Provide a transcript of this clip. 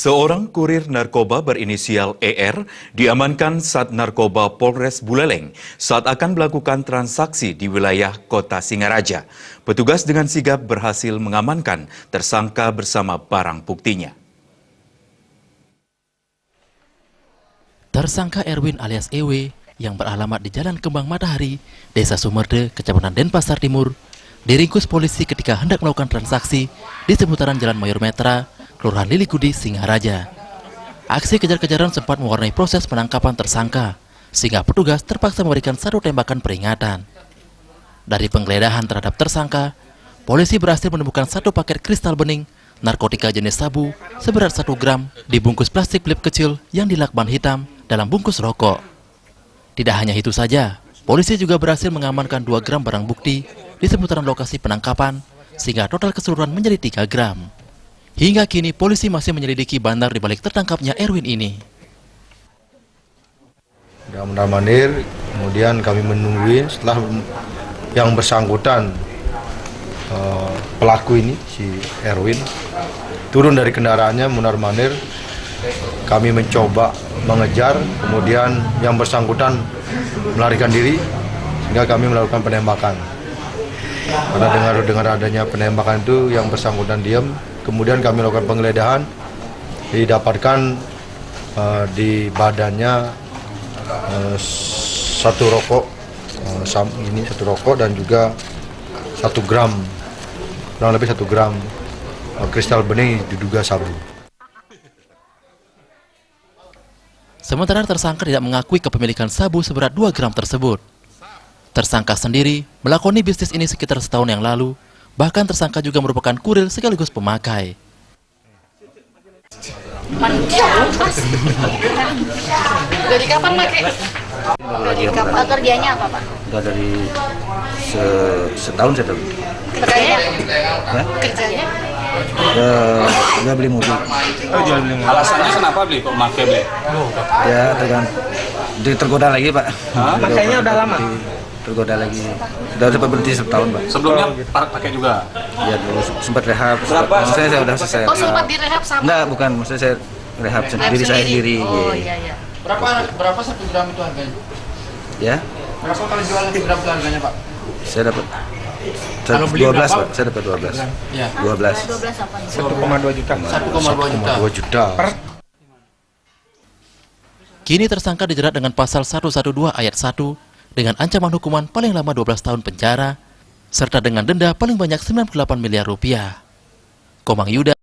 Seorang kurir narkoba berinisial ER diamankan saat narkoba Polres Buleleng saat akan melakukan transaksi di wilayah kota Singaraja. Petugas dengan sigap berhasil mengamankan tersangka bersama barang buktinya. Tersangka Erwin alias EW yang beralamat di Jalan Kembang Matahari, Desa Sumerde, Kecamatan Denpasar Timur, diringkus polisi ketika hendak melakukan transaksi di seputaran Jalan Mayor Metra, Kelurahan Lilikudi, Singaraja. Aksi kejar-kejaran sempat mewarnai proses penangkapan tersangka, sehingga petugas terpaksa memberikan satu tembakan peringatan. Dari penggeledahan terhadap tersangka, polisi berhasil menemukan satu paket kristal bening, narkotika jenis sabu, seberat 1 gram, dibungkus plastik klip kecil yang dilakban hitam dalam bungkus rokok. Tidak hanya itu saja, polisi juga berhasil mengamankan 2 gram barang bukti di seputaran lokasi penangkapan, sehingga total keseluruhan menjadi 3 gram. Hingga kini polisi masih menyelidiki bandar di balik tertangkapnya Erwin ini. Mundar-mandir, kemudian kami menungguin setelah yang bersangkutan pelaku ini, si Erwin, turun dari kendaraannya mundar-mandir. Kami mencoba mengejar, kemudian yang bersangkutan melarikan diri, sehingga kami melakukan penembakan. Karena dengar adanya penembakan itu, yang bersangkutan diam. Kemudian kami lakukan penggeledahan, didapatkan di badannya satu rokok, satu rokok dan juga 1 gram, kurang lebih 1 gram kristal bening diduga sabu. Sementara tersangka tidak mengakui kepemilikan sabu seberat 2 gram tersebut. Tersangka sendiri melakoni bisnis ini sekitar setahun yang lalu. Bahkan tersangka juga merupakan kurir sekaligus pemakai. Dari kapan pakai? Dari kapan kerjanya apa, Pak? Udah dari setahun saya tahu. Kerjanya? Ya? Kerjanya? Udah beli mobil. Jual beli mobil. Alasannya kenapa beli kok pakai beli? Ya tergoda lagi, Pak. Makanya udah lama. Tergoda lagi. Udah sempat berhenti setahun, Pak. Sebelumnya pakai juga. Ya dulu sempat rehab. Berapa? Maksudnya saya udah selesai. Oh, sempat direhab sama? Enggak, bukan. Maksudnya saya rehab diri saya sendiri. Oh, iya. Berapa 1 gram itu harganya? Ya? Berapa kali jual 1 gram itu harganya, Pak? Saya dapat Kalau beli 12, berapa? Pak. Saya dapat 12. Ya. 12. 12 apa? 1,2 juta. 1,2 juta. Kini tersangka dijerat dengan pasal 112 ayat 1 dengan ancaman hukuman paling lama 12 tahun penjara serta dengan denda paling banyak 98 miliar rupiah. Komang Yuda